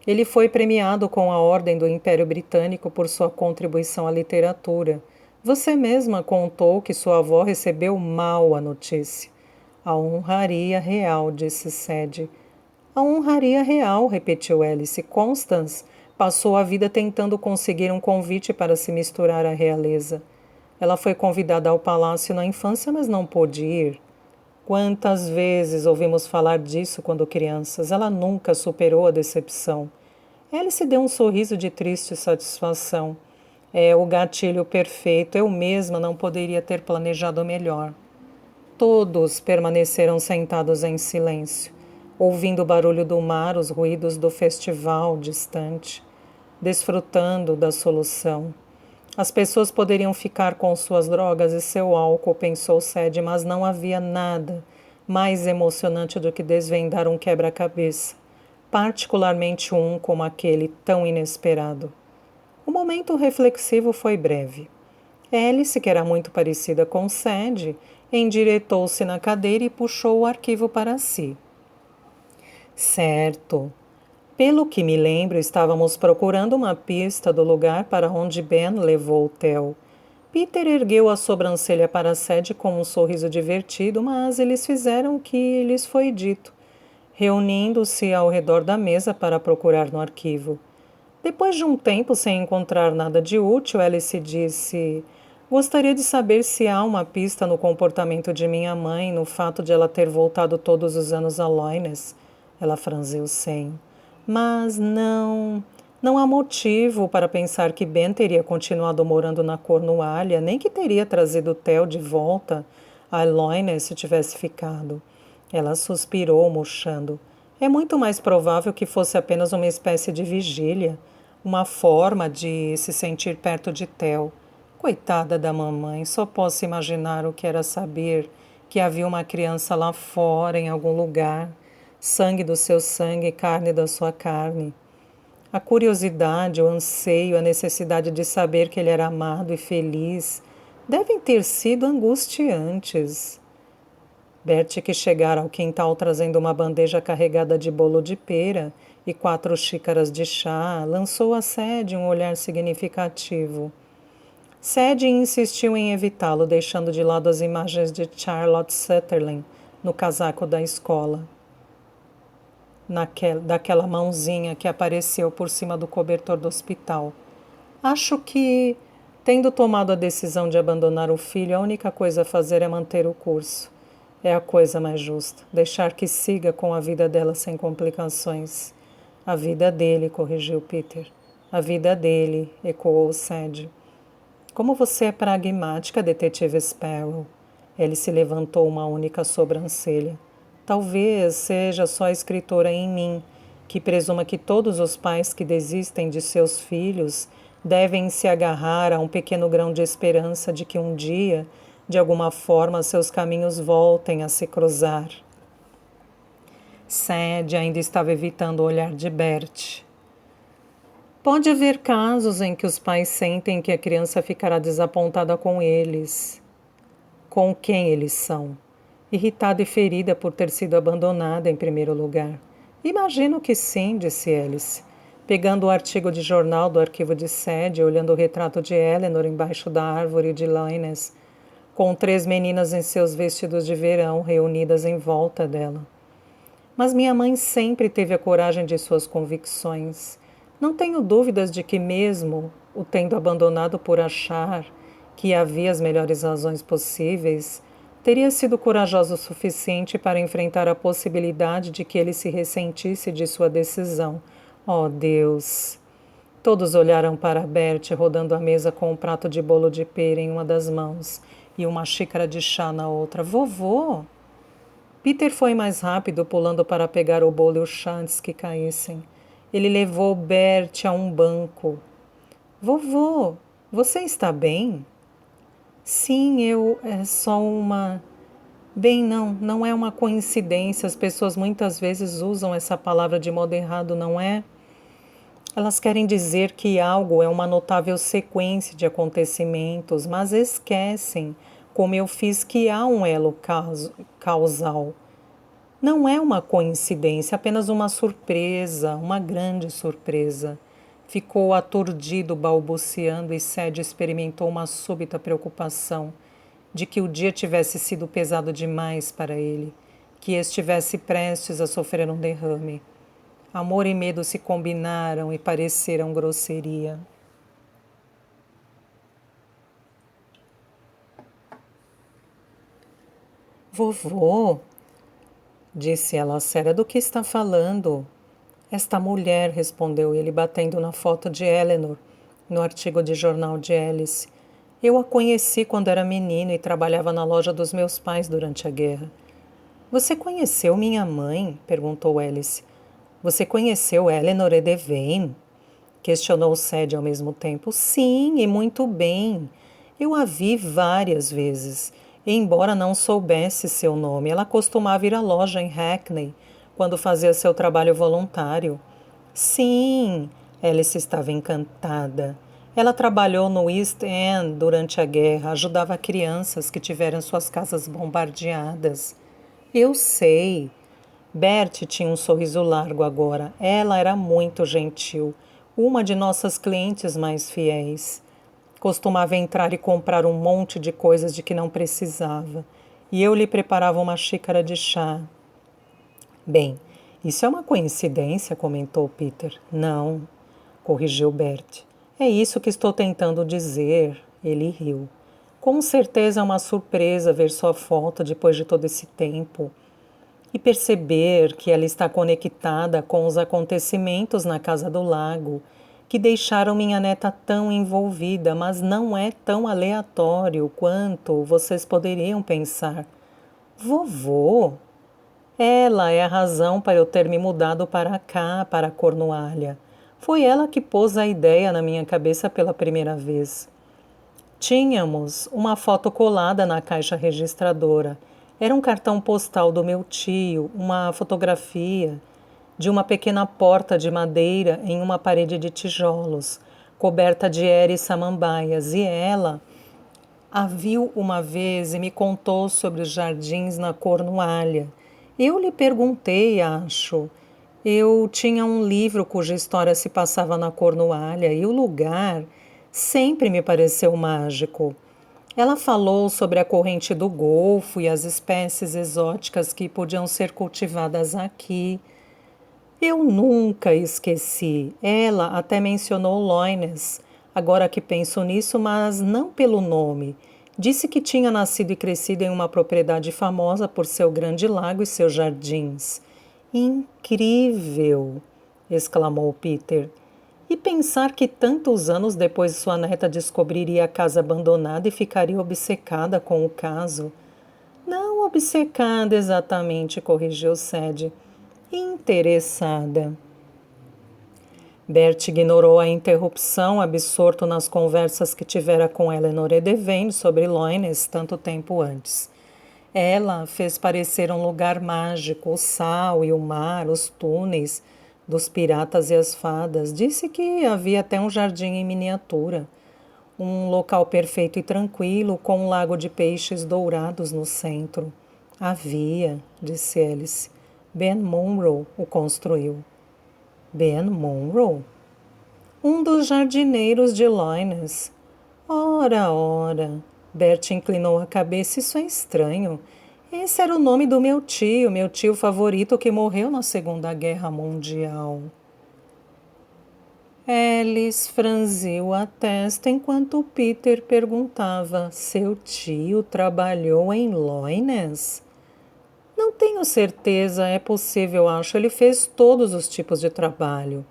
Ele foi premiado com a Ordem do Império Britânico por sua contribuição à literatura. Você mesma contou que sua avó recebeu mal a notícia. A honraria real, disse Sadie. A honraria real, repetiu Alice. Constance passou a vida tentando conseguir um convite para se misturar à realeza. Ela foi convidada ao palácio na infância, mas não pôde ir. Quantas vezes ouvimos falar disso quando crianças? Ela nunca superou a decepção. Alice deu um sorriso de triste satisfação. É o gatilho perfeito. Eu mesma não poderia ter planejado melhor. Todos permaneceram sentados em silêncio, ouvindo o barulho do mar, os ruídos do festival distante, desfrutando da solução. As pessoas poderiam ficar com suas drogas e seu álcool, pensou Sadie, mas não havia nada mais emocionante do que desvendar um quebra-cabeça, particularmente um como aquele tão inesperado. O momento reflexivo foi breve. Alice, que era muito parecida com Sadie, endireitou-se na cadeira e puxou o arquivo para si. Certo. Pelo que me lembro, estávamos procurando uma pista do lugar para onde Ben levou Theo. Peter ergueu a sobrancelha para Sadie com um sorriso divertido, mas eles fizeram o que lhes foi dito, reunindo-se ao redor da mesa para procurar no arquivo. Depois de um tempo sem encontrar nada de útil, Alice disse: gostaria de saber se há uma pista no comportamento de minha mãe, no fato de ela ter voltado todos os anos a Loines. Ela franziu o senho. Mas não há motivo para pensar que Ben teria continuado morando na Cornualha, nem que teria trazido Theo de volta a Loines se tivesse ficado. Ela suspirou, murchando. É muito mais provável que fosse apenas uma espécie de vigília, uma forma de se sentir perto de Theo. Coitada da mamãe, só posso imaginar o que era saber que havia uma criança lá fora, em algum lugar, sangue do seu sangue, carne da sua carne. A curiosidade, o anseio, a necessidade de saber que ele era amado e feliz devem ter sido angustiantes. Bertie, que chegara ao quintal trazendo uma bandeja carregada de bolo de pera e 4 xícaras de chá, lançou a Sadie um olhar significativo. Sadie insistiu em evitá-lo, deixando de lado as imagens de Charlotte Sutherland no casaco da escola. daquela mãozinha que apareceu por cima do cobertor do hospital. Acho que, tendo tomado a decisão de abandonar o filho, a única coisa a fazer é manter o curso. É a coisa mais justa, deixar que siga com a vida dela sem complicações. A vida dele, corrigiu Peter. A vida dele, ecoou Sadie. Como você é pragmática, detetive Sparrow. Ele se levantou uma única sobrancelha. Talvez seja só a escritora em mim, que presuma que todos os pais que desistem de seus filhos devem se agarrar a um pequeno grão de esperança de que um dia, de alguma forma, seus caminhos voltem a se cruzar. Sadie ainda estava evitando o olhar de Bert. Pode haver casos em que os pais sentem que a criança ficará desapontada com eles. Com quem eles são? Irritada e ferida por ter sido abandonada em primeiro lugar. Imagino que sim, disse Alice, pegando o artigo de jornal do arquivo de Sadie, olhando o retrato de Eleanor embaixo da árvore de Linus, com 3 meninas em seus vestidos de verão reunidas em volta dela. Mas minha mãe sempre teve a coragem de suas convicções. Não tenho dúvidas de que, mesmo o tendo abandonado por achar que havia as melhores razões possíveis, teria sido corajosa o suficiente para enfrentar a possibilidade de que ele se ressentisse de sua decisão. Oh, Deus! Todos olharam para Bert rodando a mesa com um prato de bolo de pera em uma das mãos e uma xícara de chá na outra. Vovô! Peter foi mais rápido, pulando para pegar o bolo e o chá antes que caíssem. Ele levou Bert a um banco. Vovô, você está bem? Sim, é só uma... Bem, não é uma coincidência. As pessoas muitas vezes usam essa palavra de modo errado, não é? Elas querem dizer que algo é uma notável sequência de acontecimentos, mas esquecem, como eu fiz, que há um elo causal. Não é uma coincidência, apenas uma surpresa, uma grande surpresa. Ficou aturdido, balbuciando, e Sadie experimentou uma súbita preocupação de que o dia tivesse sido pesado demais para ele, que estivesse prestes a sofrer um derrame. Amor e medo se combinaram e pareceram grosseria. Vovô, disse ela séria, do que está falando? Esta mulher, respondeu ele, batendo na foto de Eleanor, no artigo de jornal de Alice. Eu a conheci quando era menino e trabalhava na loja dos meus pais durante a guerra. Você conheceu minha mãe? Perguntou Alice. Você conheceu Eleanor Edevane? Questionou Sadie ao mesmo tempo. Sim, e muito bem. Eu a vi várias vezes. E embora não soubesse seu nome, ela costumava ir à loja em Hackney, quando fazia seu trabalho voluntário. Sim, Alice estava encantada. Ela trabalhou no East End durante a guerra, ajudava crianças que tiveram suas casas bombardeadas. Eu sei. Bert tinha um sorriso largo agora. Ela era muito gentil, uma de nossas clientes mais fiéis. Costumava entrar e comprar um monte de coisas de que não precisava, e eu lhe preparava uma xícara de chá. Bem, isso é uma coincidência, comentou Peter. Não, corrigiu Bert. É isso que estou tentando dizer. Ele riu. Com certeza é uma surpresa ver sua foto depois de todo esse tempo e perceber que ela está conectada com os acontecimentos na Casa do Lago que deixaram minha neta tão envolvida, mas não é tão aleatório quanto vocês poderiam pensar. Vovô? Ela é a razão para eu ter me mudado para cá, para Cornualha. Foi ela que pôs a ideia na minha cabeça pela primeira vez. Tínhamos uma foto colada na caixa registradora. Era um cartão postal do meu tio, uma fotografia de uma pequena porta de madeira em uma parede de tijolos, coberta de eres samambaias, e ela a viu uma vez e me contou sobre os jardins na Cornualha. Eu lhe perguntei, acho. Eu tinha um livro cuja história se passava na Cornualha e o lugar sempre me pareceu mágico. Ela falou sobre a corrente do Golfo e as espécies exóticas que podiam ser cultivadas aqui. Eu nunca esqueci. Ela até mencionou Loines, agora que penso nisso, mas não pelo nome. Disse que tinha nascido e crescido em uma propriedade famosa por seu grande lago e seus jardins. Incrível! Exclamou Peter. E pensar que tantos anos depois sua neta descobriria a casa abandonada e ficaria obcecada com o caso. Não obcecada exatamente, corrigiu Sadie. Interessada. Bert ignorou a interrupção, absorto nas conversas que tivera com Eleanor e Devane sobre Loines tanto tempo antes. Ela fez parecer um lugar mágico, o sal e o mar, os túneis dos piratas e as fadas. Disse que havia até um jardim em miniatura, um local perfeito e tranquilo, com um lago de peixes dourados no centro. Havia, disse Alice. Ben Monroe o construiu. Ben Monroe? Um dos jardineiros de Loines. Ora, ora. Bert inclinou a cabeça. Isso é estranho. Esse era o nome do meu tio favorito que morreu na Segunda Guerra Mundial. Alice franziu a testa enquanto Peter perguntava: seu tio trabalhou em Loines? Não tenho certeza, é possível, acho. Ele fez todos os tipos de trabalho.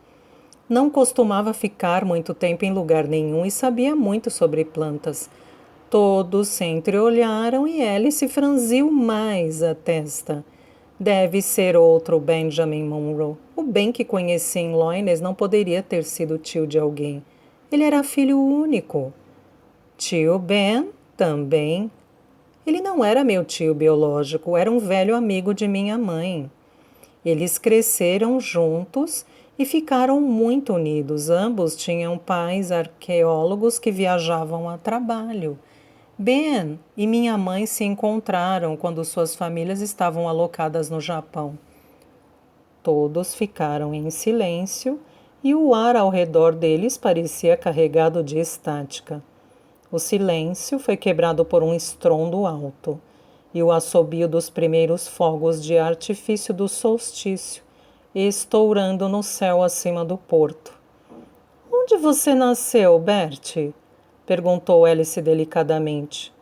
Não costumava ficar muito tempo em lugar nenhum e sabia muito sobre plantas. Todos se entreolharam e Alice franziu mais a testa. Deve ser outro Benjamin Monroe. O Ben que conheci em Loines não poderia ter sido tio de alguém. Ele era filho único. Tio Ben também. Ele não era meu tio biológico, era um velho amigo de minha mãe. Eles cresceram juntos e ficaram muito unidos. Ambos tinham pais arqueólogos que viajavam a trabalho. Ben e minha mãe se encontraram quando suas famílias estavam alocadas no Japão. Todos ficaram em silêncio e o ar ao redor deles parecia carregado de estática. O silêncio foi quebrado por um estrondo alto e o assobio dos primeiros fogos de artifício do solstício, estourando no céu acima do porto. — Onde você nasceu, Bert? Perguntou Alice delicadamente.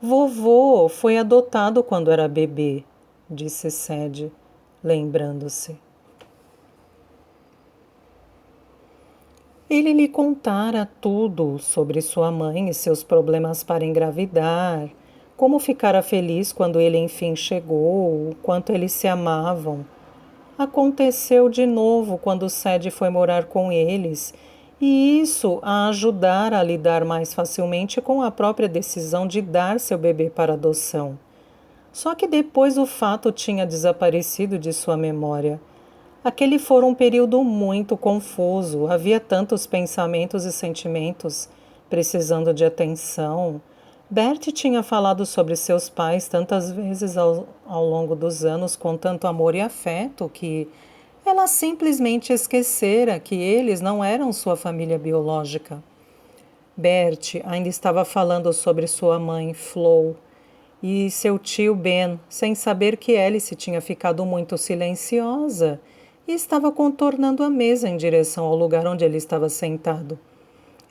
Vovô foi adotado quando era bebê, disse Sadie, lembrando-se. Ele lhe contara tudo sobre sua mãe e seus problemas para engravidar, como ficara feliz quando ele enfim chegou, o quanto eles se amavam. Aconteceu de novo quando Sadie foi morar com eles, e isso a ajudara a lidar mais facilmente com a própria decisão de dar seu bebê para adoção. Só que depois o fato tinha desaparecido de sua memória. Aquele fora um período muito confuso, havia tantos pensamentos e sentimentos precisando de atenção. Bert tinha falado sobre seus pais tantas vezes ao longo dos anos com tanto amor e afeto que ela simplesmente esquecera que eles não eram sua família biológica. Bert ainda estava falando sobre sua mãe, Flo, e seu tio Ben, sem saber que Alice tinha ficado muito silenciosa e estava contornando a mesa em direção ao lugar onde ele estava sentado.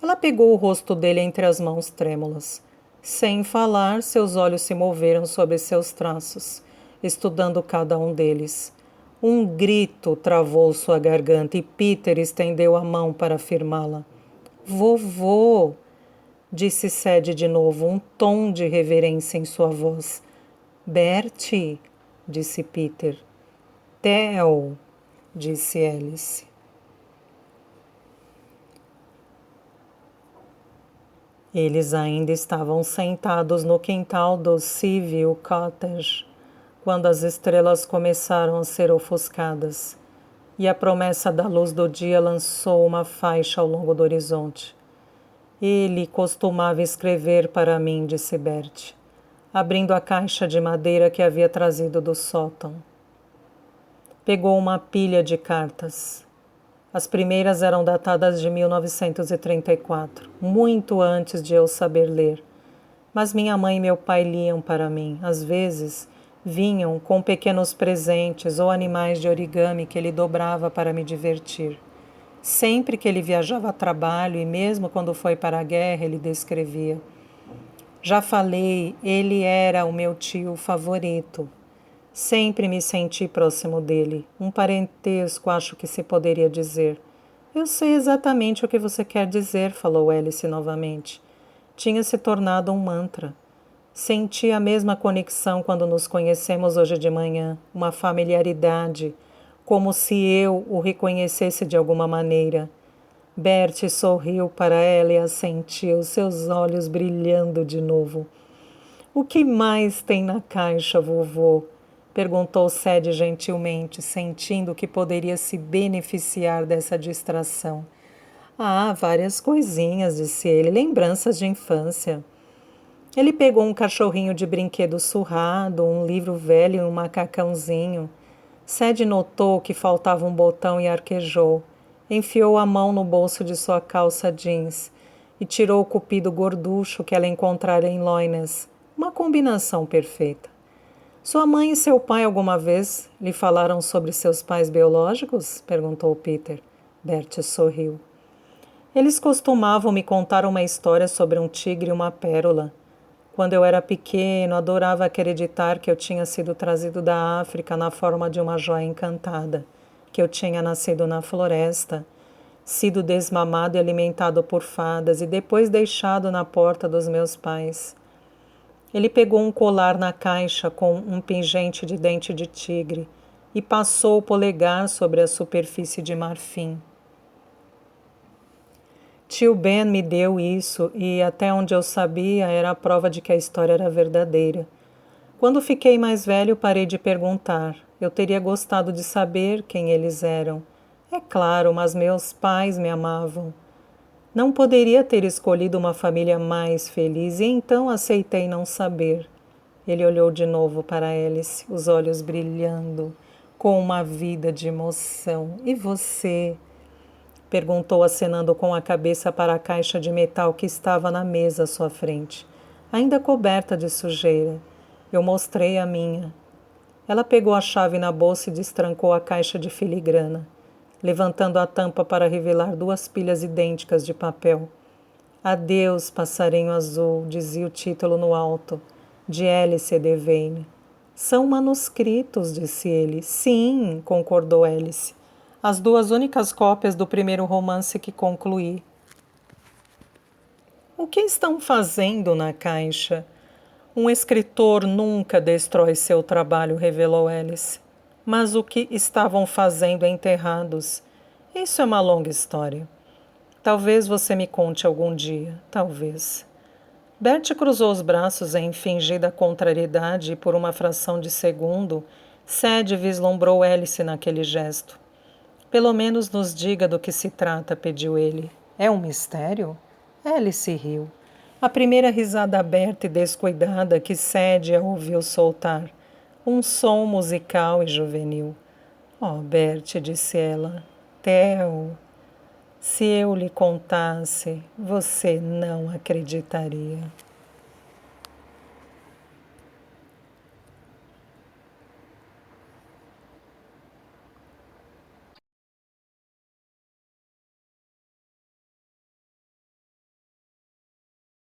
Ela pegou o rosto dele entre as mãos trêmulas. Sem falar, seus olhos se moveram sobre seus traços, estudando cada um deles. Um grito travou sua garganta e Peter estendeu a mão para firmá-la. Vovô! Disse Sadie de novo, um tom de reverência em sua voz. Bertie! Disse Peter. Theo! Disse Alice. Eles ainda estavam sentados no quintal do Seaview Cottage, quando as estrelas começaram a ser ofuscadas, e a promessa da luz do dia lançou uma faixa ao longo do horizonte. Ele costumava escrever para mim, disse Bert, abrindo a caixa de madeira que havia trazido do sótão. Pegou uma pilha de cartas. As primeiras eram datadas de 1934, muito antes de eu saber ler. Mas minha mãe e meu pai liam para mim. Às vezes, Vinham com pequenos presentes ou animais de origami que ele dobrava para me divertir. Sempre que ele viajava a trabalho e mesmo quando foi para a guerra, ele descrevia: já falei, ele era o meu tio favorito. Sempre me senti próximo dele. Um parentesco, acho que se poderia dizer. Eu sei exatamente o que você quer dizer, falou Alice novamente. Tinha se tornado um mantra. Senti a mesma conexão quando nos conhecemos hoje de manhã, uma familiaridade, como se eu o reconhecesse de alguma maneira. Bertie sorriu para ela e assentiu, seus olhos brilhando de novo. O que mais tem na caixa, vovô? Perguntou Sadie gentilmente, sentindo que poderia se beneficiar dessa distração. Ah, várias coisinhas, disse ele, lembranças de infância. Ele pegou um cachorrinho de brinquedo surrado, um livro velho e um macacãozinho. Sadie notou que faltava um botão e arquejou. Enfiou a mão no bolso de sua calça jeans e tirou o cupido gorducho que ela encontrara em Loines. Uma combinação perfeita. Sua mãe e seu pai alguma vez lhe falaram sobre seus pais biológicos? Perguntou Peter. Bertie sorriu. Eles costumavam me contar uma história sobre um tigre e uma pérola. Quando eu era pequeno, adorava acreditar que eu tinha sido trazido da África na forma de uma joia encantada, que eu tinha nascido na floresta, sido desmamado e alimentado por fadas e depois deixado na porta dos meus pais. Ele pegou um colar na caixa com um pingente de dente de tigre e passou o polegar sobre a superfície de marfim. Tio Ben me deu isso e, até onde eu sabia, era a prova de que a história era verdadeira. Quando fiquei mais velho, parei de perguntar. Eu teria gostado de saber quem eles eram. É claro, mas meus pais me amavam. Não poderia ter escolhido uma família mais feliz e então aceitei não saber. Ele olhou de novo para Alice, os olhos brilhando, com uma vida de emoção. E você? Perguntou, acenando com a cabeça para a caixa de metal que estava na mesa à sua frente, ainda coberta de sujeira. Eu mostrei a minha. Ela pegou a chave na bolsa e destrancou a caixa de filigrana, levantando a tampa para revelar 2 pilhas idênticas de papel. Adeus, passarinho azul, dizia o título no alto, de Alice Devane. São manuscritos, disse ele. Sim, concordou Alice. As 2 únicas cópias do primeiro romance que concluí. O que estão fazendo na caixa? Um escritor nunca destrói seu trabalho, revelou Alice. Mas o que estavam fazendo enterrados? Isso é uma longa história. Talvez você me conte algum dia, talvez. Bertie cruzou os braços em fingida contrariedade e, por uma fração de segundo, Sadie vislumbrou Alice naquele gesto. Pelo menos nos diga do que se trata, pediu ele. É um mistério? Alice riu. A primeira risada aberta e descuidada que Sadie a ouviu soltar. Um som musical e juvenil. Oh, Bertie, disse ela. Theo, se eu lhe contasse, você não acreditaria.